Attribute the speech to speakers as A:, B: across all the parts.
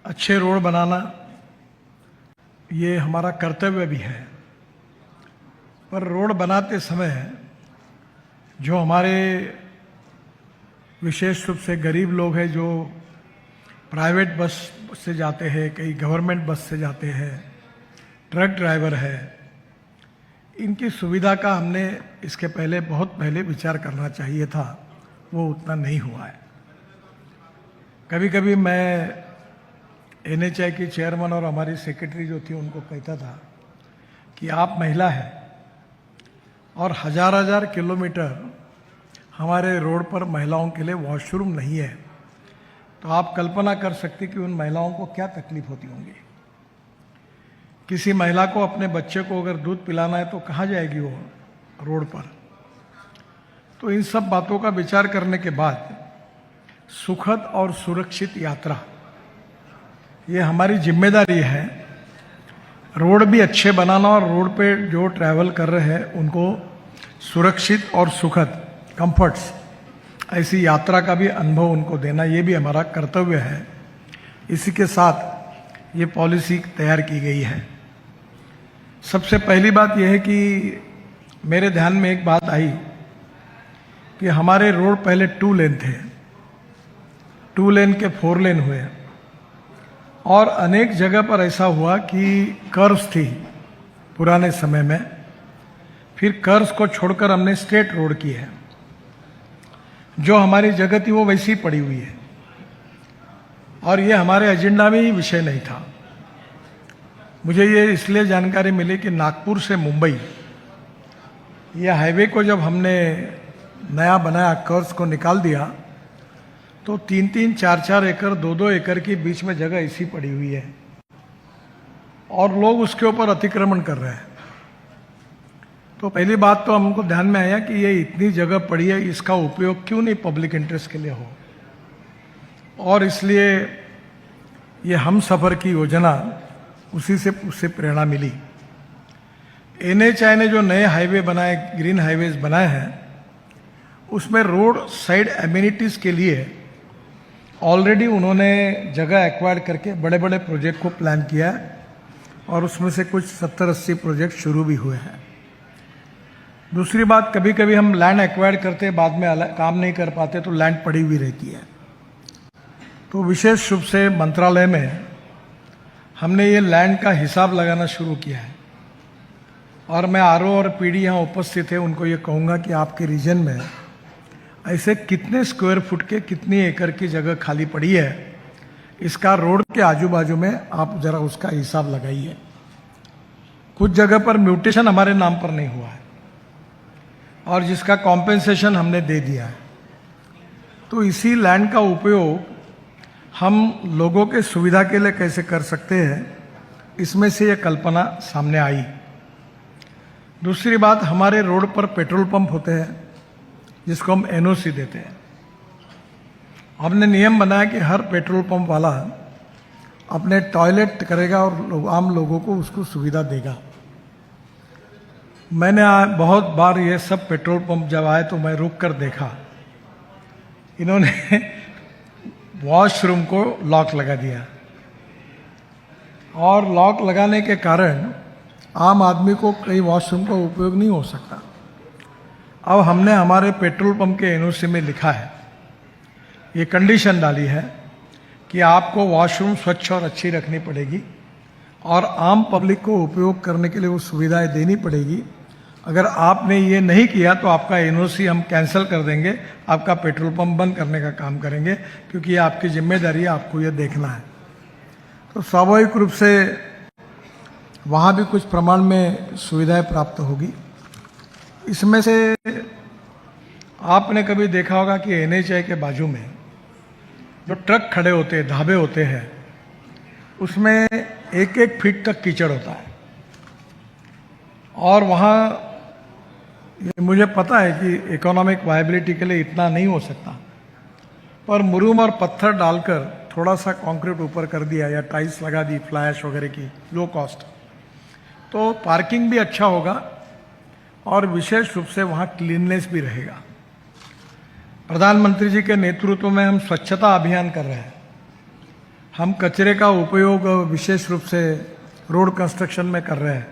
A: अच्छे रोड बनाना ये हमारा कर्तव्य भी है, पर रोड बनाते समय जो हमारे विशेष रूप से गरीब लोग हैं, जो प्राइवेट बस से जाते हैं, कई गवर्नमेंट बस से जाते हैं, ट्रक ड्राइवर है, इनकी सुविधा का हमने इसके पहले बहुत पहले विचार करना चाहिए था। वो उतना नहीं हुआ है। कभी कभी मैं NHAI की चेयरमैन और हमारी सेक्रेटरी जो थी उनको कहता था कि आप महिला हैं और हजार हजार किलोमीटर हमारे रोड पर महिलाओं के लिए वॉशरूम नहीं है, तो आप कल्पना कर सकते कि उन महिलाओं को क्या तकलीफ होती होंगी। किसी महिला को अपने बच्चे को अगर दूध पिलाना है तो कहाँ जाएगी वो रोड पर। तो इन सब बातों का विचार करने के बाद सुखद और सुरक्षित यात्रा ये हमारी जिम्मेदारी है। रोड भी अच्छे बनाना और रोड पे जो ट्रैवल कर रहे हैं उनको सुरक्षित और सुखद कंफर्ट्स ऐसी यात्रा का भी अनुभव उनको देना, ये भी हमारा कर्तव्य है। इसी के साथ ये पॉलिसी तैयार की गई है। सबसे पहली बात यह है कि मेरे ध्यान में एक बात आई कि हमारे रोड पहले 2 लेन थे, 2 लेन के 4 लेन हुए और अनेक जगह पर ऐसा हुआ कि कर्व्स थी पुराने समय में, फिर कर्व्स को छोड़कर हमने स्ट्रेट रोड की है। जो हमारी जगह थी वो वैसी पड़ी हुई है और ये हमारे एजेंडा में ही विषय नहीं था। मुझे ये इसलिए जानकारी मिली कि नागपुर से मुंबई ये हाईवे को जब हमने नया बनाया, कर्व्स को निकाल दिया, तो 3-3, 4-4 एकड़, 2-2 एकड़ के बीच में जगह ऐसी पड़ी हुई है और लोग उसके ऊपर अतिक्रमण कर रहे हैं। तो पहली बात तो हमको ध्यान में आया कि ये इतनी जगह पड़ी है, इसका उपयोग क्यों नहीं पब्लिक इंटरेस्ट के लिए हो, और इसलिए ये हम सफ़र की योजना उससे प्रेरणा मिली। NHAI ने जो नए हाईवे बनाए, ग्रीन हाईवेज बनाए हैं, उसमें रोड साइड एमिनिटीज के लिए ऑलरेडी उन्होंने जगह एक्वायर करके बड़े बड़े प्रोजेक्ट को प्लान किया है और उसमें से कुछ 70-80 प्रोजेक्ट शुरू भी हुए हैं। दूसरी बात, कभी कभी हम लैंड एक्वायर करते बाद में काम नहीं कर पाते तो लैंड पड़ी हुई रहती है। तो विशेष रूप से मंत्रालय में हमने ये लैंड का हिसाब लगाना शुरू किया है और मैं RO और PD यहाँ उपस्थित है, उनको ये कहूँगा कि आपके रीजन में ऐसे कितने स्क्वायर फुट के कितनी एकड़ की जगह खाली पड़ी है, इसका रोड के आजू बाजू में आप जरा उसका हिसाब लगाइए। कुछ जगह पर म्यूटेशन हमारे नाम पर नहीं हुआ है और जिसका कॉम्पेंसेशन हमने दे दिया है। तो इसी लैंड का उपयोग हम लोगों के सुविधा के लिए कैसे कर सकते हैं, इसमें से ये कल्पना सामने आई। दूसरी बात, हमारे रोड पर पेट्रोल पंप होते हैं जिसको हम NOC देते हैं। हमने नियम बनाया कि हर पेट्रोल पंप वाला अपने टॉयलेट करेगा और आम लोगों को उसको सुविधा देगा। मैंने बहुत बार ये सब पेट्रोल पंप जब आए तो मैं रुक कर देखा, इन्होंने वॉशरूम को लॉक लगा दिया और लॉक लगाने के कारण आम आदमी को कई वॉशरूम का उपयोग नहीं हो सकता। अब हमने हमारे पेट्रोल पंप के NOC में लिखा है, ये कंडीशन डाली है कि आपको वॉशरूम स्वच्छ और अच्छी रखनी पड़ेगी और आम पब्लिक को उपयोग करने के लिए वो सुविधाएं देनी पड़ेगी। अगर आपने ये नहीं किया तो आपका NOC हम कैंसिल कर देंगे, आपका पेट्रोल पंप बंद करने का काम करेंगे, क्योंकि ये आपकी जिम्मेदारी है, आपको ये देखना है। तो स्वाभाविक रूप से वहाँ भी कुछ प्रमाण में सुविधाएं प्राप्त होगी। इसमें से आपने कभी देखा होगा कि NHAI के बाजू में जो ट्रक खड़े होते हैं, ढाबे होते हैं, उसमें 1-1 फीट तक कीचड़ होता है और वहाँ मुझे पता है कि इकोनॉमिक वायबिलिटी के लिए इतना नहीं हो सकता, पर मुरूम और पत्थर डालकर थोड़ा सा कंक्रीट ऊपर कर दिया या टाइल्स लगा दी फ्लैश वगैरह की, लो कॉस्ट, तो पार्किंग भी अच्छा होगा और विशेष रूप से वहाँ क्लीननेस भी रहेगा। प्रधानमंत्री जी के नेतृत्व में हम स्वच्छता अभियान कर रहे हैं। हम कचरे का उपयोग विशेष रूप से रोड कंस्ट्रक्शन में कर रहे हैं,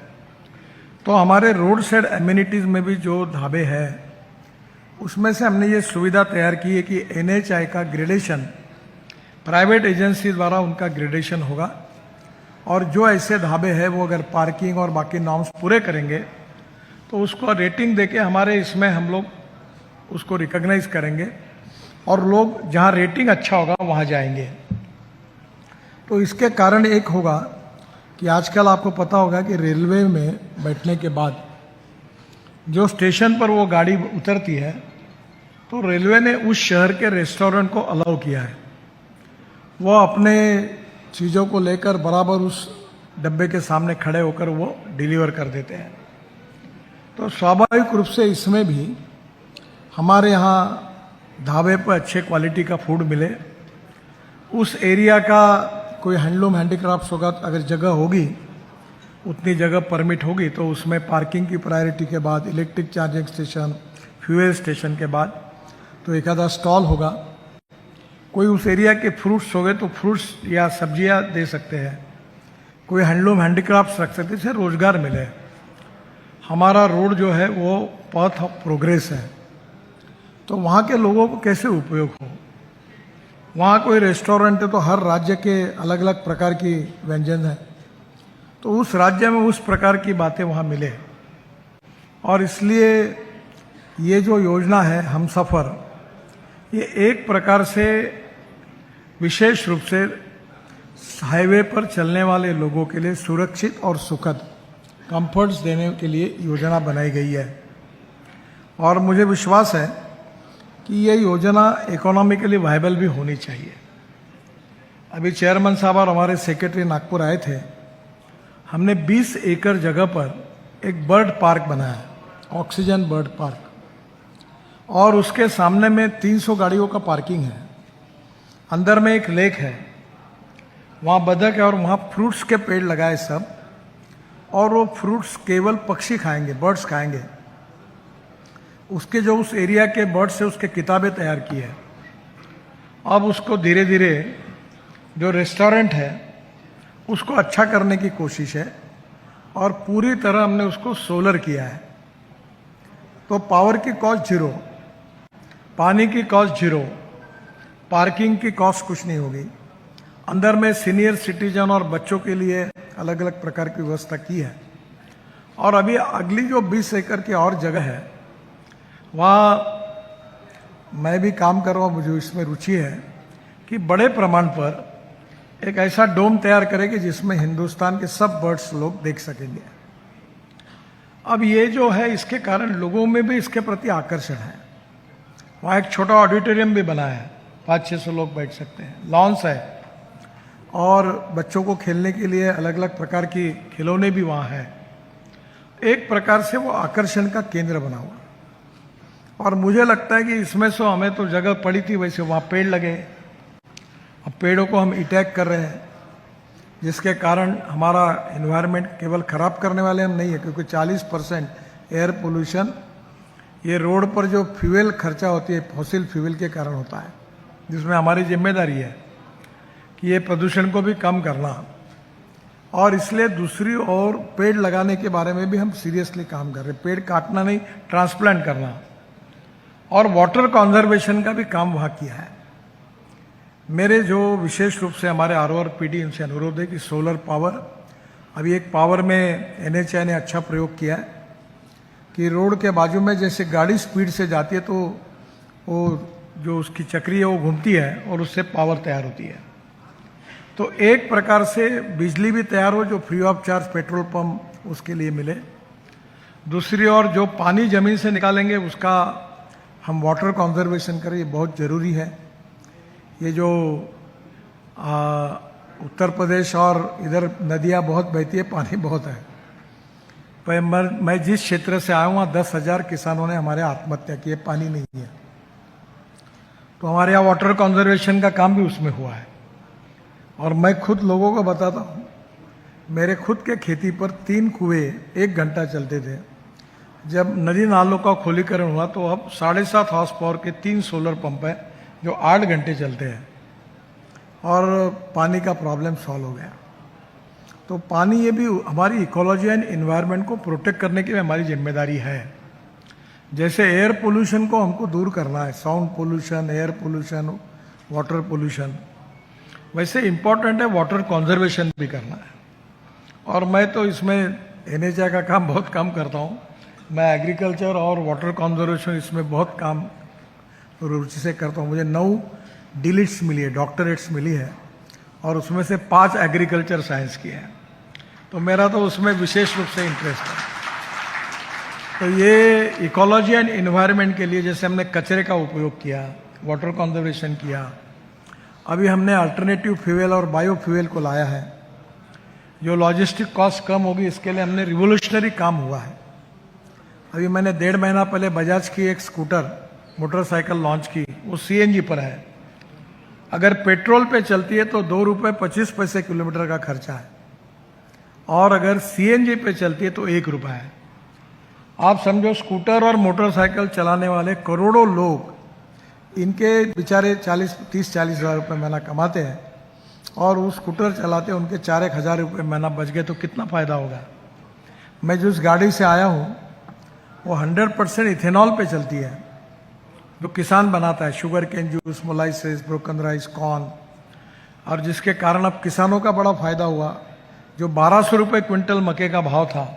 A: तो हमारे रोड साइड एम्यूनिटीज़ में भी जो ढाबे हैं उसमें से हमने ये सुविधा तैयार की है कि NHAI का ग्रेडेशन प्राइवेट एजेंसी द्वारा उनका ग्रेडेशन होगा, और जो ऐसे ढाबे हैं वो अगर पार्किंग और बाकी नॉर्म्स पूरे करेंगे तो उसको रेटिंग देके हमारे इसमें हम लोग उसको रिकॉग्नाइज करेंगे और लोग जहां रेटिंग अच्छा होगा वहां जाएंगे। तो इसके कारण एक होगा कि आजकल आपको पता होगा कि रेलवे में बैठने के बाद जो स्टेशन पर वो गाड़ी उतरती है तो रेलवे ने उस शहर के रेस्टोरेंट को अलाउ किया है, वो अपने चीज़ों को लेकर बराबर उस डब्बे के सामने खड़े होकर वो डिलीवर कर देते हैं। तो स्वाभाविक रूप से इसमें भी हमारे यहाँ ढाबे पर अच्छे क्वालिटी का फूड मिले, उस एरिया का कोई हैंडलूम हैंडीक्राफ्ट्स होगा, अगर जगह होगी उतनी जगह परमिट होगी तो उसमें पार्किंग की प्रायोरिटी के बाद electric charging station, fuel station के बाद तो एक आधा स्टॉल होगा। कोई उस एरिया के फ्रूट्स हो गए तो फ्रूट्स या सब्जियां दे सकते हैं, कोई हैंडलूम हैंडीक्राफ्ट्स रख सकते हैं, इससे रोजगार मिले। हमारा रोड जो है वो पाथ ऑफ प्रोग्रेस है, तो वहाँ के लोगों को कैसे उपयोग हो। वहाँ कोई रेस्टोरेंट है तो हर राज्य के अलग अलग प्रकार की व्यंजन है, तो उस राज्य में उस प्रकार की बातें वहाँ मिले। और इसलिए ये जो योजना है हम सफ़र, ये एक प्रकार से विशेष रूप से हाईवे पर चलने वाले लोगों के लिए सुरक्षित और सुखद कंफर्ट्स देने के लिए योजना बनाई गई है। और मुझे विश्वास है कि ये योजना इकोनॉमिकली वायबल भी होनी चाहिए। अभी चेयरमैन साहब और हमारे सेक्रेटरी नागपुर आए थे, हमने 20 एकड़ जगह पर एक बर्ड पार्क बनाया, ऑक्सीजन बर्ड पार्क, और उसके सामने में 300 गाड़ियों का पार्किंग है। अंदर में एक लेक है, वहाँ बतख है और वहाँ फ्रूट्स के पेड़ लगाए सब, और वो फ्रूट्स केवल पक्षी खाएंगे, बर्ड्स खाएंगे। उसके जो उस एरिया के बर्ड्स से उसके किताबें तैयार की है। अब उसको धीरे धीरे जो रेस्टोरेंट है उसको अच्छा करने की कोशिश है, और पूरी तरह हमने उसको सोलर किया है। तो पावर की कॉस्ट जीरो, पानी की कॉस्ट जीरो, पार्किंग की कॉस्ट कुछ नहीं होगी। अंदर में सीनियर सिटीजन और बच्चों के लिए अलग अलग प्रकार की व्यवस्था की है। और अभी अगली जो 20 एकड़ की और जगह है वहाँ मैं भी काम कर रहा हूँ, मुझे इसमें रुचि है कि बड़े प्रमाण पर एक ऐसा डोम तैयार करें कि जिसमें हिंदुस्तान के सब बर्ड्स लोग देख सकेंगे। अब ये जो है इसके कारण लोगों में भी इसके प्रति आकर्षण है। वहाँ एक छोटा ऑडिटोरियम भी बना है, 500-600 लोग बैठ सकते हैं, लॉन्स है, और बच्चों को खेलने के लिए अलग अलग प्रकार की खिलौने भी वहाँ है। एक प्रकार से वो आकर्षण का केंद्र बना हुआ। और मुझे लगता है कि इसमें से हमें तो जगह पड़ी थी, वैसे वहाँ पेड़ लगे, अब पेड़ों को हम अटैक कर रहे हैं, जिसके कारण हमारा एनवायरनमेंट केवल खराब करने वाले हम नहीं है, क्योंकि 40% एयर पोल्यूशन ये रोड पर जो फ्यूल खर्चा होती है फॉसिल फ्यूल के कारण होता है, जिसमें हमारी जिम्मेदारी है कि ये प्रदूषण को भी कम करना। और इसलिए दूसरी ओर पेड़ लगाने के बारे में भी हम सीरियसली काम कर रहे हैं, पेड़ काटना नहीं, ट्रांसप्लांट करना। और वाटर कंजर्वेशन का भी काम वहाँ किया है। मेरे जो विशेष रूप से हमारे RORPD इनसे अनुरोध है कि सोलर पावर, अभी एक पावर में NHAI ने अच्छा प्रयोग किया है कि रोड के बाजू में जैसे गाड़ी स्पीड से जाती है तो वो जो उसकी चक्री है वो घूमती है और उससे पावर तैयार होती है। तो एक प्रकार से बिजली भी तैयार हो जो free of charge petrol pump उसके लिए मिले। दूसरी ओर जो पानी जमीन से निकालेंगे उसका हम वाटर कंजर्वेशन करें, ये बहुत ज़रूरी है। ये जो उत्तर प्रदेश और इधर नदियाँ बहुत बहती है, पानी बहुत है। पर मैं जिस क्षेत्र से आया हूँ वहाँ 10,000 किसानों ने हमारे आत्महत्या की है, पानी नहीं है। तो हमारे यहाँ वाटर कंजर्वेशन का काम भी उसमें हुआ है। और मैं खुद लोगों को बताता हूँ, मेरे खुद के खेती पर 3 कुएं 1 घंटा चलते थे। जब नदी नालों का खोलीकरण हुआ तो अब 7.5 हॉर्स पावर के 3 सोलर पंप हैं जो 8 घंटे चलते हैं। और पानी का प्रॉब्लम सॉल्व हो गया। तो पानी ये भी हमारी इकोलॉजी एंड इन्वायरमेंट को प्रोटेक्ट करने की हमारी जिम्मेदारी है। जैसे एयर पोल्यूशन को हमको दूर करना है, sound pollution, air pollution, water pollution, वैसे इम्पोर्टेंट है वाटर कंजर्वेशन भी करना है। और मैं तो इसमें एनएचआई का काम बहुत कम करता हूँ। मैं एग्रीकल्चर और वाटर कंजर्वेशन इसमें बहुत काम रुचि से करता हूँ। मुझे 9 डिलिट्स मिली है, डॉक्टरेट्स मिली है, और उसमें से 5 एग्रीकल्चर साइंस की है। तो मेरा तो उसमें विशेष रूप से इंटरेस्ट है। तो ये इकोलॉजी एंड इन्वायरमेंट के लिए जैसे हमने कचरे का उपयोग किया, वाटर कंजर्वेशन किया, अभी हमने अल्टरनेटिव फ्यूल और बायो फ्यूल को लाया है, जो लॉजिस्टिक कॉस्ट कम होगी, इसके लिए हमने रिवोल्यूशनरी काम हुआ है। अभी मैंने 1.5 महीना पहले बजाज की एक स्कूटर मोटरसाइकिल लॉन्च की, वो सीएनजी पर है। अगर पेट्रोल पे चलती है तो 2 रुपये 25 पैसे किलोमीटर का खर्चा है, और अगर सीएनजी पे चलती है तो 1 रुपया है। आप समझो स्कूटर और मोटरसाइकिल चलाने वाले करोड़ों लोग, इनके बेचारे 30-40 हज़ार रुपये महीना कमाते हैं, और वो स्कूटर चलाते हैं, उनके 4-1 हज़ार रुपये महीना बच गए तो कितना फायदा होगा। मैं जिस गाड़ी से आया हूँ वो 100% इथेनॉल पे चलती है, जो किसान बनाता है, sugar cane juice, molasses, broken rice, corn, और जिसके कारण अब किसानों का बड़ा फायदा हुआ। जो 1200 रुपये क्विंटल मक्के का भाव था,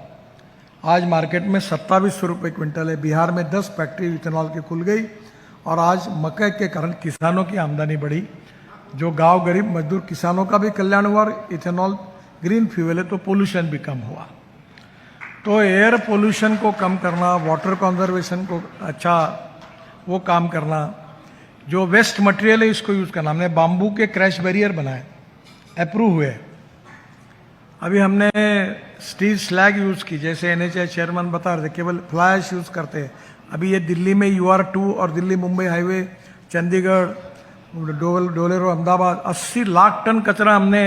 A: आज मार्केट में 2700 रुपये क्विंटल है। बिहार में 10 फैक्ट्री इथेनॉल की खुल गई, और आज मक्के के कारण किसानों की आमदनी बढ़ी। जो गांव गरीब मजदूर किसानों का भी कल्याण हुआ, और इथेनॉल ग्रीन फ्यूल है तो पोल्यूशन भी कम हुआ। तो एयर पोल्यूशन को कम करना, वाटर कंजर्वेशन को अच्छा वो काम करना, जो वेस्ट मटेरियल है इसको यूज़ करना। हमने बाम्बू के क्रैश बैरियर बनाए, अप्रूव हुए। अभी हमने स्टील स्लैग यूज़ की, जैसे एनएचआई चेयरमैन बता रहे थे, केवल फ्लाई ऐश यूज़ करते हैं। अभी ये दिल्ली में UR2 और दिल्ली मुंबई हाईवे, चंडीगढ़, डोलेरो, अहमदाबाद 80 लाख टन कचरा हमने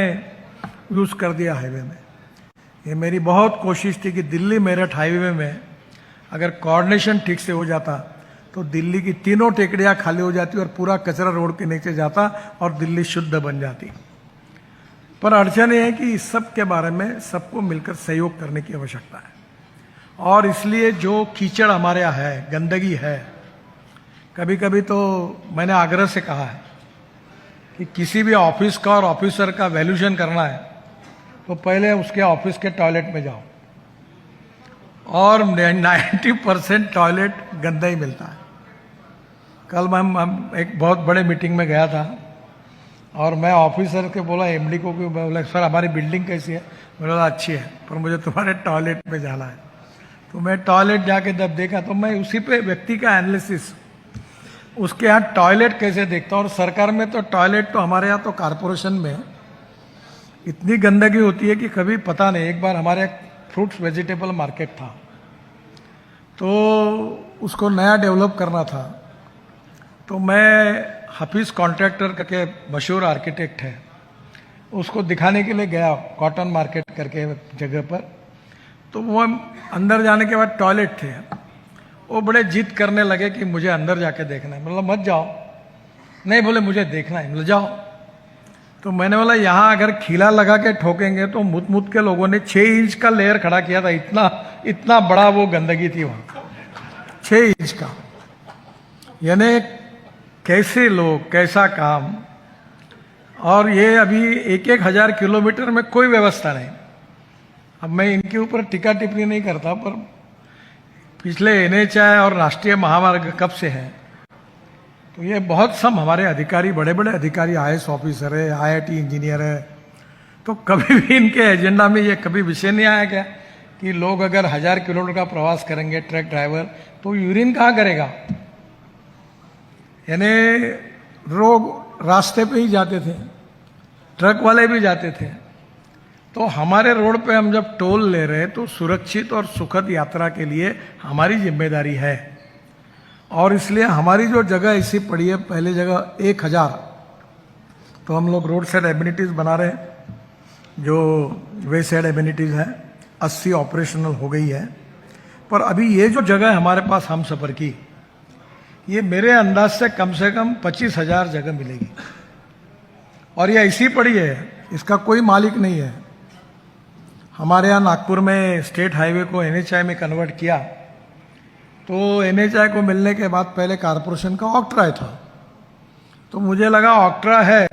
A: यूज़ कर दिया हाईवे में। ये मेरी बहुत कोशिश थी कि दिल्ली मेरठ हाईवे में अगर कोऑर्डिनेशन ठीक से हो जाता तो दिल्ली की तीनों टेकड़ियाँ खाली हो जाती और पूरा कचरा रोड के नीचे जाता और दिल्ली शुद्ध बन जाती। पर अड़चन ये है कि इस सब के बारे में सबको मिलकर सहयोग करने की आवश्यकता है। और इसलिए जो कीचड़ हमारे यहाँ है, गंदगी है, कभी कभी तो मैंने आग्रह से कहा है कि किसी भी ऑफिस का और ऑफिसर का वैल्यूएशन करना है तो पहले उसके ऑफिस के टॉयलेट में जाओ, और 90% टॉयलेट गंदा ही मिलता है। कल हम एक बहुत बड़े मीटिंग में गया था, और मैं ऑफिसर के बोला, एमडी को कि बोला सर हमारी बिल्डिंग कैसी है, मैंने बोला अच्छी है, पर मुझे तुम्हारे टॉयलेट में जाना है। तो मैं टॉयलेट जाके जब देखा तो मैं उसी पे व्यक्ति का एनालिसिस, उसके यहाँ टॉयलेट कैसे देखता हूँ। और सरकार में तो टॉयलेट, तो हमारे यहाँ तो कॉरपोरेशन में इतनी गंदगी होती है कि कभी पता नहीं। एक बार हमारे फ्रूट्स वेजिटेबल मार्केट था, तो उसको नया डेवलप करना था, तो मैं हफीज कॉन्ट्रैक्टर करके मशहूर आर्किटेक्ट है, उसको दिखाने के लिए गया कॉटन मार्केट करके जगह पर। तो वो अंदर जाने के बाद टॉयलेट थे, वो बड़े जिद करने लगे कि मुझे अंदर जाके देखना है। मतलब मत जाओ, नहीं बोले मुझे देखना है, मतलब जाओ। तो मैंने बोला यहाँ अगर खीला लगा के ठोकेंगे तो मुत मुत के लोगों ने 6 इंच का लेयर खड़ा किया था, इतना बड़ा वो गंदगी थी वहाँ, 6 इंच का। यानी कैसे लोग, कैसा काम। और ये अभी 1-1 हज़ार किलोमीटर में कोई व्यवस्था नहीं। अब मैं इनके ऊपर टीका टिप्पणी नहीं करता, पर पिछले एनएचआई और राष्ट्रीय महामार्ग कब से है, तो ये बहुत सब हमारे अधिकारी, बड़े बड़े अधिकारी, IAS ऑफिसर है, IIT इंजीनियर है, तो कभी भी इनके एजेंडा में ये कभी विषय नहीं आया क्या कि लोग अगर 1000 किलोमीटर का प्रवास करेंगे, ट्रक ड्राइवर, तो यूरिन कहाँ करेगा। यानी लोग रास्ते पे ही जाते थे, ट्रक वाले भी जाते थे। तो हमारे रोड पे हम जब टोल ले रहे हैं तो सुरक्षित और सुखद यात्रा के लिए हमारी जिम्मेदारी है। और इसलिए हमारी जो जगह ऐसी पड़ी है, पहले जगह 1000, तो हम लोग रोड साइड एमिनिटीज बना रहे हैं, जो वे साइड एमिनिटीज है, 80 ऑपरेशनल हो गई है। पर अभी ये जो जगह है हमारे पास हम सफर की, ये मेरे अंदाज से कम 25,000 जगह मिलेगी। और ये ऐसी पड़ी है, इसका कोई मालिक नहीं है। हमारे यहाँ नागपुर में स्टेट हाईवे को एनएचआई में कन्वर्ट किया, तो एनएचआई को मिलने के बाद पहले कॉरपोरेशन का ऑक्ट्रा था, तो मुझे लगा ऑक्ट्रा है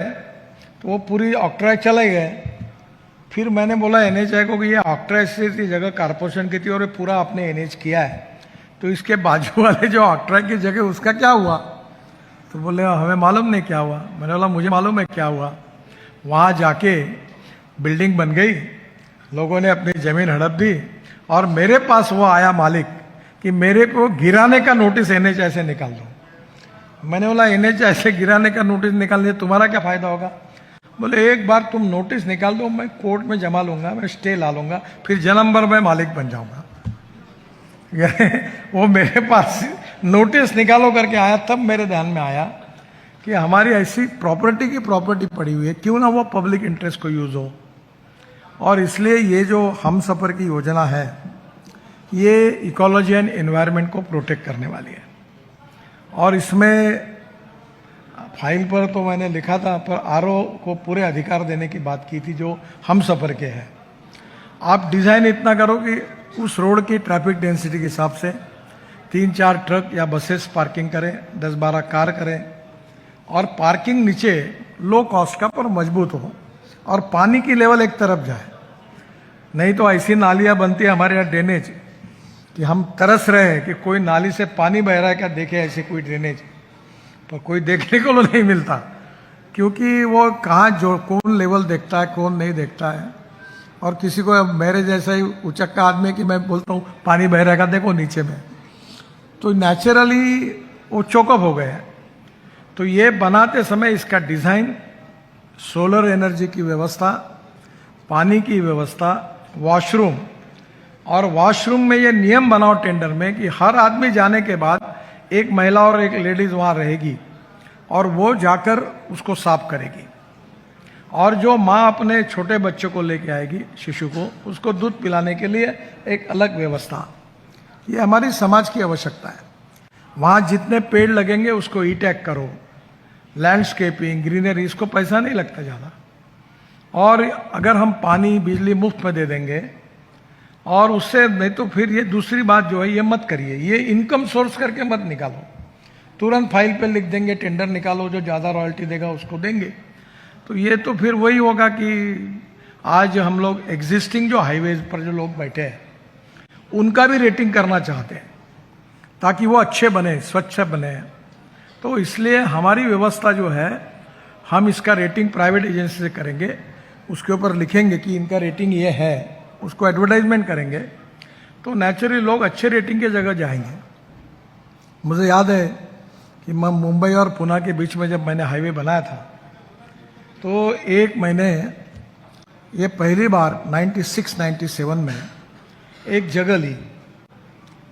A: तो वो पूरी ऑक्ट्रा चले गए। फिर मैंने बोला एनएचआई को कि ये ऑक्ट्रा की जगह कॉरपोरेशन की थी और ये पूरा आपने एनएच किया है, तो इसके बाजू वाले जो ऑक्ट्रा की जगह उसका क्या हुआ? तो बोले हमें मालूम नहीं क्या हुआ। मैंने बोला मुझे मालूम है क्या हुआ। वहाँ जाके बिल्डिंग बन गई, लोगों ने अपनी जमीन हड़प दी और मेरे पास वो आया मालिक कि मेरे को गिराने का नोटिस एनएचआई से निकाल दो। मैंने बोला एनएचआई से गिराने का नोटिस निकालने तुम्हारा क्या फायदा होगा? बोले एक बार तुम नोटिस निकाल दो, मैं कोर्ट में जमा लूंगा, मैं स्टे ला लूंगा, फिर जन्म भर मैं मालिक बन जाऊंगा। वो मेरे पास नोटिस निकालो करके आया, तब मेरे ध्यान में आया कि हमारी ऐसी प्रॉपर्टी की प्रॉपर्टी पड़ी हुई है, क्यों ना वो पब्लिक इंटरेस्ट को यूज हो। और इसलिए ये जो हम सफर की योजना है ये इकोलॉजी एंड एनवायरनमेंट को प्रोटेक्ट करने वाली है। और इसमें फाइल पर तो मैंने लिखा था, पर आरओ को पूरे अधिकार देने की बात की थी जो हम सफर के हैं। आप डिजाइन इतना करो कि उस रोड की ट्रैफिक डेंसिटी के हिसाब से 3-4 ट्रक या बसेस पार्किंग करें, 10-12 कार करें, और पार्किंग नीचे लो कॉस्ट का पर मजबूत हो, और पानी की लेवल एक तरफ जाए। नहीं तो ऐसी नालियां बनती है हमारे यहाँ ड्रेनेज कि हम तरस रहे हैं कि कोई नाली से पानी बह रहा है क्या, देखे ऐसे कोई ड्रेनेज, पर कोई देखने को नहीं मिलता, क्योंकि वो कहाँ जो कौन लेवल देखता है कौन नहीं देखता है। और किसी को मेरे जैसा ही उचक्का आदमी कि मैं बोलता हूँ पानी बह रहेगा देखो नीचे में, तो नेचुरली वो चौकअप हो गए। तो ये बनाते समय इसका डिजाइन, सोलर एनर्जी की व्यवस्था, पानी की व्यवस्था, वॉशरूम, और वॉशरूम में ये नियम बनाओ टेंडर में कि हर आदमी जाने के बाद एक महिला और एक लेडीज वहां रहेगी और वो जाकर उसको साफ करेगी। और जो माँ अपने छोटे बच्चों को लेके आएगी, शिशु को, उसको दूध पिलाने के लिए एक अलग व्यवस्था। ये हमारी समाज की आवश्यकता है। वहाँ जितने पेड़ लगेंगे उसको ई टैग करो, लैंडस्केपिंग, ग्रीनरी, इसको पैसा नहीं लगता ज़्यादा। और अगर हम पानी बिजली मुफ्त में दे देंगे, और उससे नहीं तो फिर ये दूसरी बात जो है ये मत करिए, ये इनकम सोर्स करके मत निकालो। तुरंत फाइल पे लिख देंगे टेंडर निकालो, जो ज़्यादा रॉयल्टी देगा उसको देंगे। तो ये तो फिर वही होगा कि आज हम लोग एग्जिस्टिंग जो हाईवेज पर जो लोग बैठे हैं उनका भी रेटिंग करना चाहते हैं ताकि वो अच्छे बने, स्वच्छ बने। तो इसलिए हमारी व्यवस्था जो है, हम इसका रेटिंग प्राइवेट एजेंसी से करेंगे, उसके ऊपर लिखेंगे कि इनका रेटिंग ये है, उसको एडवर्टाइजमेंट करेंगे, तो नेचुरली लोग अच्छे रेटिंग की जगह जाएंगे। मुझे याद है कि मैं मुंबई और पुणे के बीच में जब मैंने हाईवे बनाया था, तो एक महीने, ये पहली बार 96-97 में एक जगह ली,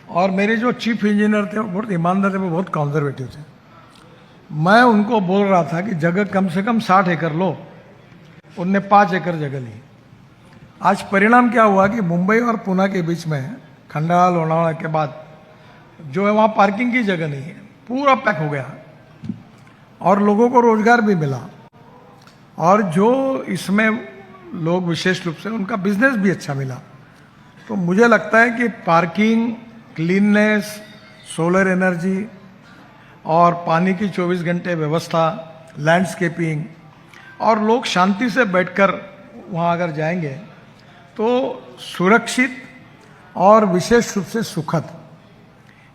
A: और मेरे जो चीफ इंजीनियर थे वो बहुत ईमानदार थे, वो बहुत कंजर्वेटिव थे। मैं उनको बोल रहा था कि जगह कम से कम 60 एकड़ लो, उनने 5 एकड़ जगह ली। आज परिणाम क्या हुआ कि मुंबई और पुणे के बीच में, खंडाला लोनावला के बाद, जो है वहाँ पार्किंग की जगह नहीं है, पूरा पैक हो गया, और लोगों को रोजगार भी मिला, और जो इसमें लोग विशेष रूप से उनका बिजनेस भी अच्छा मिला। तो मुझे लगता है कि पार्किंग, क्लीननेस, सोलर एनर्जी और पानी की 24 घंटे व्यवस्था, लैंडस्केपिंग, और लोग शांति से बैठकर वहाँ अगर जाएंगे तो सुरक्षित और विशेष रूप से सुखद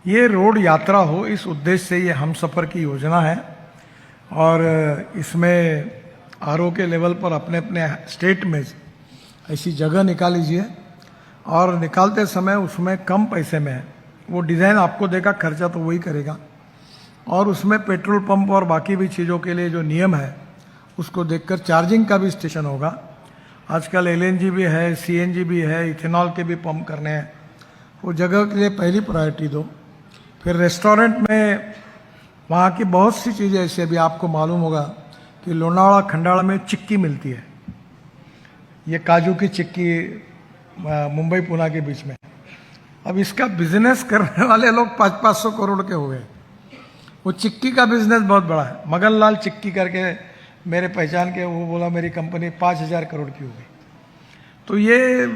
A: ये रोड यात्रा हो, इस उद्देश्य से ये हम सफ़र की योजना है। और इसमें आरओ के लेवल पर अपने अपने स्टेट में ऐसी जगह निकाल लीजिए, और निकालते समय उसमें कम पैसे में वो डिज़ाइन आपको देगा, खर्चा तो वही करेगा, और उसमें पेट्रोल पंप और बाकी भी चीज़ों के लिए जो नियम है उसको देखकर चार्जिंग का भी स्टेशन होगा। आजकल एलएनजी भी है, सीएनजी भी है, इथेनॉल के भी पंप करने हैं। वो जगह के लिए पहली प्रायोरिटी दो। फिर रेस्टोरेंट में वहाँ की बहुत सी चीज़ें ऐसी, अभी आपको मालूम होगा कि लोनावाड़ा खंडाला में चिक्की मिलती है, ये काजू की चिक्की, मुंबई पुणे के बीच में। अब इसका बिजनेस करने वाले लोग 500-500 करोड़ के हो गए। वो चिक्की का बिजनेस बहुत बड़ा है। मगन लाल चिक्की करके मेरे पहचान के, वो बोला मेरी कंपनी 5,000 करोड़ की हो गई। तो ये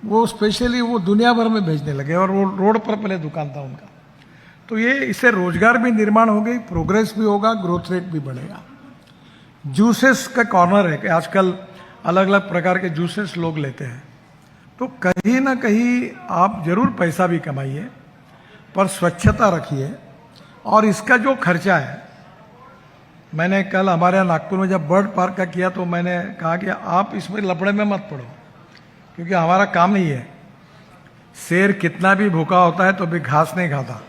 A: वो स्पेशली वो दुनिया भर में भेजने लगे और वो रोड पर पहले दुकान था उनका। तो ये इससे रोजगार भी निर्माण हो गई, प्रोग्रेस भी होगा, ग्रोथ रेट भी बढ़ेगा। जूसेस का कॉर्नर है कि आजकल अलग अलग प्रकार के जूसेस लोग लेते हैं, तो कहीं ना कहीं आप जरूर पैसा भी कमाइए, पर स्वच्छता रखिए। और इसका जो खर्चा है, मैंने कल हमारे यहाँ नागपुर में जब बर्ड पार्क का किया तो मैंने कहा कि आप इसमें लफड़े में मत पड़ो, क्योंकि हमारा काम नहीं है। शेर कितना भी भूखा होता है तो भी घास नहीं खाता।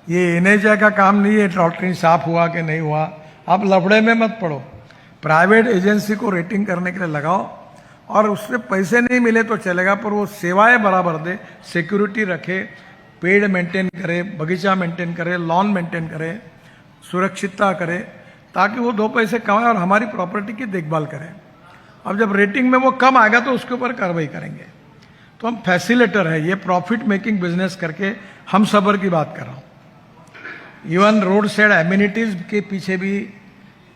A: ये एनएचए का काम नहीं है टॉल्ट्रिंग साफ हुआ कि नहीं हुआ, आप लफड़े में मत पड़ो। प्राइवेट एजेंसी को रेटिंग करने के लिए लगाओ, और उससे पैसे नहीं मिले तो चलेगा, पर वो सेवाएं बराबर दे, सिक्योरिटी रखे, पेड़ मेंटेन करे, बगीचा मेंटेन करे, लॉन मेंटेन करे, सुरक्षितता करे, ताकि वो 2 पैसे कमाए और हमारी प्रॉपर्टी की देखभाल करें। अब जब रेटिंग में वो कम आएगा तो उसके ऊपर कार्रवाई करेंगे। तो हम फैसिलिटेटर है, ये प्रॉफिट मेकिंग बिजनेस करके हम सबर की बात कर रहा हूँ। इवन रोड साइड एम्यूनिटीज के पीछे भी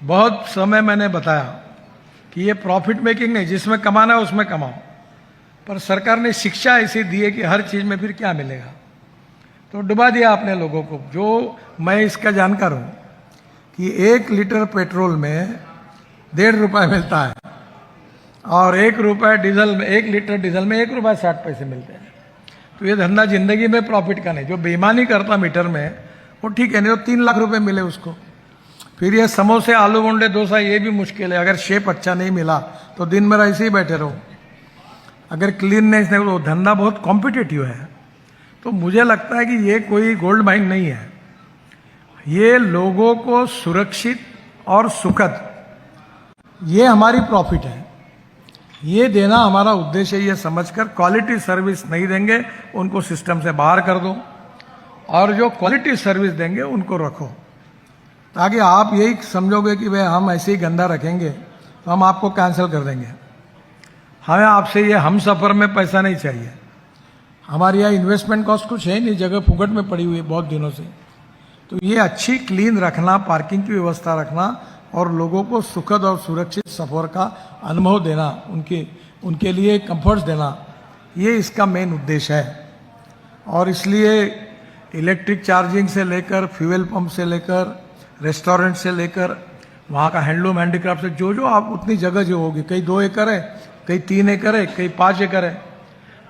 A: बहुत समय मैंने बताया कि ये प्रॉफिट मेकिंग नहीं, जिसमें कमाना है उसमें कमाओ। पर सरकार ने शिक्षा ऐसी दी है कि हर चीज में फिर क्या मिलेगा, तो डुबा दिया आपने लोगों को। जो मैं इसका जानकार हूं कि 1 लीटर पेट्रोल में 1.5 रुपये मिलता है, और 1 रुपये डीजल में, 1 लीटर डीजल में 1 रुपये 60 पैसे मिलते हैं। तो ये धंधा जिंदगी में प्रॉफिट का नहीं। जो बेईमानी करता मीटर में वो ठीक है, नहीं तो 3 लाख रुपए मिले उसको। फिर ये समोसे, आलू बोंडे, डोसा, ये भी मुश्किल है। अगर शेप अच्छा नहीं मिला तो दिन भर ऐसे ही बैठे रहो। अगर क्लीननेस नहीं, तो धंधा बहुत कॉम्पिटिटिव है। तो मुझे लगता है कि ये कोई गोल्ड माइन नहीं है। ये लोगों को सुरक्षित और सुखद, ये हमारी प्रॉफिट है, ये देना हमारा उद्देश्य है। ये समझकर क्वालिटी सर्विस नहीं देंगे उनको सिस्टम से बाहर कर दो, और जो क्वालिटी सर्विस देंगे उनको रखो, ताकि आप यही समझोगे कि भाई हम ऐसे ही गंदा रखेंगे तो हम आपको कैंसिल कर देंगे। हमें आपसे ये हम सफर में पैसा नहीं चाहिए। हमारे यहाँ इन्वेस्टमेंट कॉस्ट कुछ है नहीं, जगह फुकट में पड़ी हुई है बहुत दिनों से। तो ये अच्छी क्लीन रखना, पार्किंग की व्यवस्था रखना, और लोगों को सुखद और सुरक्षित सफर का अनुभव देना, उनके लिए कंफर्ट्स देना, ये इसका मेन उद्देश्य है। और इसलिए इलेक्ट्रिक चार्जिंग से लेकर, फ्यूल पंप से लेकर, रेस्टोरेंट से लेकर, वहाँ का हैंडलूम हैंडीक्राफ्ट से, जो जो आप उतनी जगह जो होगी, कहीं 2 एकड़ है, कहीं 3 एकड़ है, कहीं 5 एकड़ है,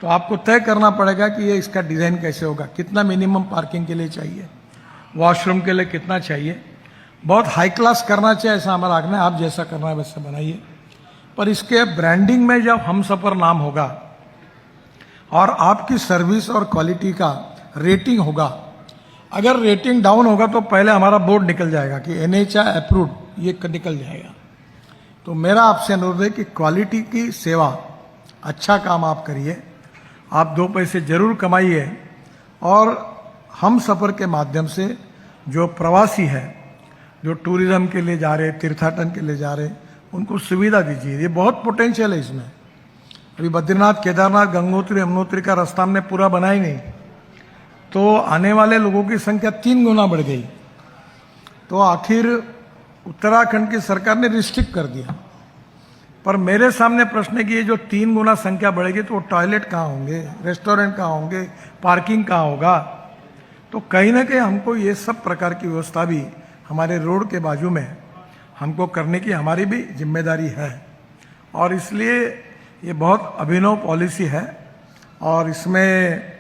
A: तो आपको तय करना पड़ेगा कि ये इसका डिज़ाइन कैसे होगा, कितना मिनिमम पार्किंग के लिए चाहिए, वॉशरूम के लिए कितना चाहिए। बहुत हाई क्लास करना चाहिए, ऐसा हमारा आग्रह है। आप जैसा करना है वैसे बनाइए, पर इसके ब्रांडिंग में जब हम सफर नाम होगा और आपकी सर्विस और क्वालिटी का रेटिंग होगा, अगर रेटिंग डाउन होगा तो पहले हमारा बोर्ड निकल जाएगा कि एनएचए अप्रूव्ड, ये निकल जाएगा। तो मेरा आपसे अनुरोध है कि क्वालिटी की सेवा, अच्छा काम आप करिए, आप 2 पैसे जरूर कमाइए, और हम सफर के माध्यम से जो प्रवासी है, जो टूरिज्म के लिए जा रहे, तीर्थाटन के लिए जा रहे, उनको सुविधा दीजिए। ये बहुत पोटेंशियल है इसमें। अभी बद्रीनाथ, केदारनाथ, गंगोत्री, यमुनोत्री का रास्ता हमने पूरा बनाया ही नहीं, तो आने वाले लोगों की संख्या 3 गुना बढ़ गई। तो आखिर उत्तराखंड की सरकार ने रिस्ट्रिक्ट कर दिया। पर मेरे सामने प्रश्न है कि ये जो 3 गुना संख्या बढ़ेगी तो टॉयलेट कहाँ होंगे, रेस्टोरेंट कहाँ होंगे, पार्किंग कहाँ होगा। तो कहीं ना कहीं हमको ये सब प्रकार की व्यवस्था भी हमारे रोड के बाजू में हमको करने की हमारी भी जिम्मेदारी है। और इसलिए ये बहुत अभिनव पॉलिसी है, और इसमें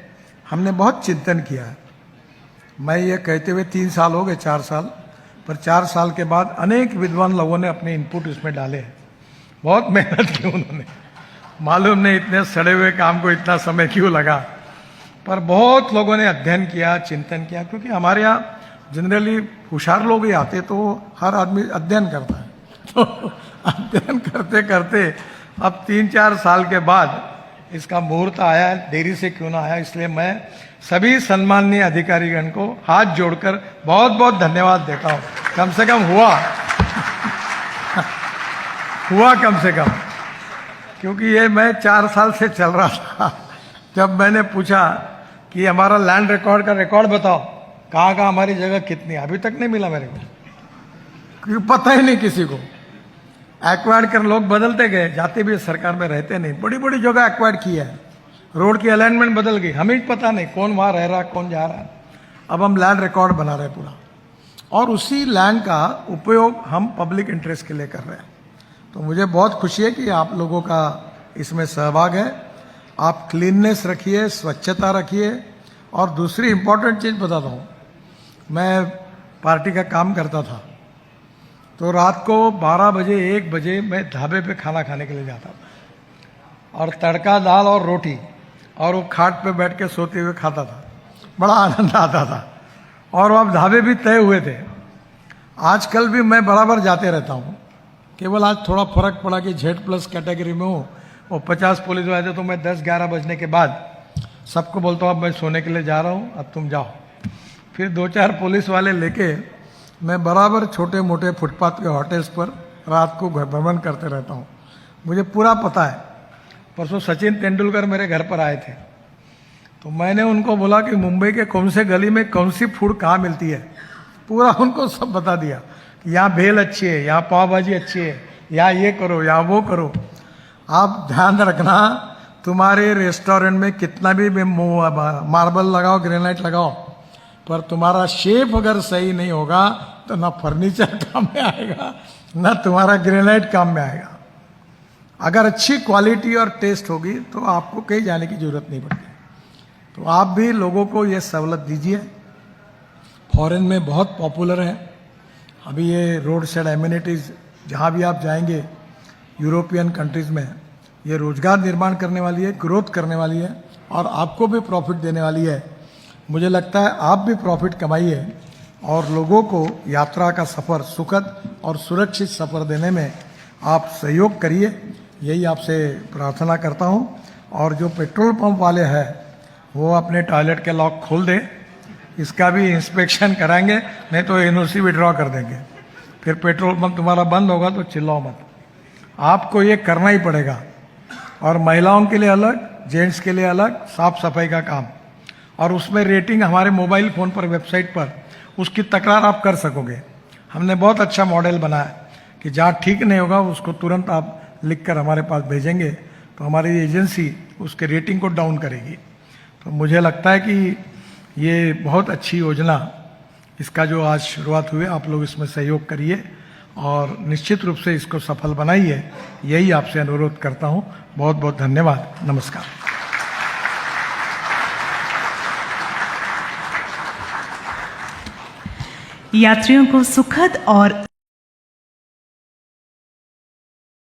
A: हमने बहुत चिंतन किया है। मैं ये कहते हुए 3 साल हो गए, 4 साल, पर 4 साल के बाद अनेक विद्वान लोगों ने अपने इनपुट इसमें डाले हैं। बहुत मेहनत की उन्होंने, मालूम नहीं इतने सड़े हुए काम को इतना समय क्यों लगा, पर बहुत लोगों ने अध्ययन किया, चिंतन किया। क्योंकि हमारे यहाँ जनरली होशियार लोग ही आते, तो हर आदमी अध्ययन करता है। तो अध्ययन करते करते अब 3-4 साल के बाद इसका मुहूर्त आया, देरी से क्यों ना आया। इसलिए मैं सभी सम्माननीय अधिकारीगण को हाथ जोड़कर बहुत बहुत धन्यवाद देता हूँ। कम से कम हुआ कम से कम, क्योंकि ये मैं 4 साल से चल रहा था। जब मैंने पूछा कि हमारा लैंड रिकॉर्ड का रिकॉर्ड बताओ, कहाँ कहाँ हमारी जगह कितनी, अभी तक नहीं मिला मेरे को, क्योंकि पता ही नहीं किसी को। एक्वायर्ड कर लोग बदलते गए, जाते भी सरकार में रहते नहीं, बड़ी बड़ी जगह एक्वायर्ड की है, रोड की अलाइनमेंट बदल गई, हमें पता नहीं कौन वहाँ रह रहा कौन जा रहा। अब हम लैंड रिकॉर्ड बना रहे हैं पूरा, और उसी लैंड का उपयोग हम पब्लिक इंटरेस्ट के लिए कर रहे हैं। तो मुझे बहुत खुशी है कि आप लोगों का इसमें सहभाग है। आप क्लीननेस रखिए, स्वच्छता रखिए। और दूसरी इंपॉर्टेंट चीज़ बताता हूँ, मैं पार्टी का काम करता था तो रात को 12 बजे 1 बजे मैं ढाबे पे खाना खाने के लिए जाता था, और तड़का दाल और रोटी, और वो खाट पे बैठ के सोते हुए खाता था, बड़ा आनंद आता था। और वहाँ ढाबे भी तय हुए थे। आजकल भी मैं बराबर जाते रहता हूँ, केवल आज थोड़ा फर्क पड़ा कि Z+ कैटेगरी में हूँ, और 50 पुलिस वाले थे, तो मैं 10-11 बजने के बाद सबको बोलता हूँ अब मैं सोने के लिए जा रहा हूँ, अब तुम जाओ। फिर 2-4 पुलिस वाले लेके मैं बराबर छोटे मोटे फुटपाथ के होटल्स पर रात को भ्रमण करते रहता हूँ। मुझे पूरा पता है। परसों सचिन तेंदुलकर मेरे घर पर आए थे, तो मैंने उनको बोला कि मुंबई के कौन से गली में कौन सी फूड कहाँ मिलती है, पूरा उनको सब बता दिया कि यहाँ भेल अच्छी है, यहाँ पाव भाजी अच्छी है, यहाँ ये करो, यहाँ वो करो। आप ध्यान रखना, तुम्हारे रेस्टोरेंट में कितना भी मार्बल लगाओ, ग्रेनाइट लगाओ, पर तुम्हारा शेफ अगर सही नहीं होगा तो ना फर्नीचर काम में आएगा, ना तुम्हारा ग्रेनाइट काम में आएगा। अगर अच्छी क्वालिटी और टेस्ट होगी तो आपको कहीं जाने की जरूरत नहीं पड़ती। तो आप भी लोगों को ये सहूलत दीजिए। फॉरेन में बहुत पॉपुलर है अभी ये रोड साइड एमिनिटीज़। जहाँ भी आप जाएंगे यूरोपियन कंट्रीज़ में, ये रोजगार निर्माण करने वाली है, ग्रोथ करने वाली है, और आपको भी प्रॉफिट देने वाली है। मुझे लगता है आप भी प्रॉफिट कमाइए और लोगों को यात्रा का सफ़र सुखद और सुरक्षित सफ़र देने में आप सहयोग करिए, यही आपसे प्रार्थना करता हूं। और जो पेट्रोल पंप वाले हैं वो अपने टॉयलेट के लॉक खोल दें, इसका भी इंस्पेक्शन कराएंगे, नहीं तो NOC विड्रॉ कर देंगे। फिर पेट्रोल पंप तुम्हारा बंद होगा तो चिल्लाओ मत, आपको ये करना ही पड़ेगा। और महिलाओं के लिए अलग, जेंट्स के लिए अलग साफ सफाई का काम, और उसमें रेटिंग हमारे मोबाइल फ़ोन पर, वेबसाइट पर उसकी तकरार आप कर सकोगे। हमने बहुत अच्छा मॉडल बनाया कि जहाँ ठीक नहीं होगा उसको तुरंत आप लिखकर हमारे पास भेजेंगे, तो हमारी एजेंसी उसके रेटिंग को डाउन करेगी। तो मुझे लगता है कि ये बहुत अच्छी योजना, इसका जो आज शुरुआत हुई, आप लोग इसमें सहयोग करिए और निश्चित रूप से इसको सफल बनाइए, यही आपसे अनुरोध करता हूँ। बहुत बहुत धन्यवाद। नमस्कार।
B: यात्रियों को सुखद और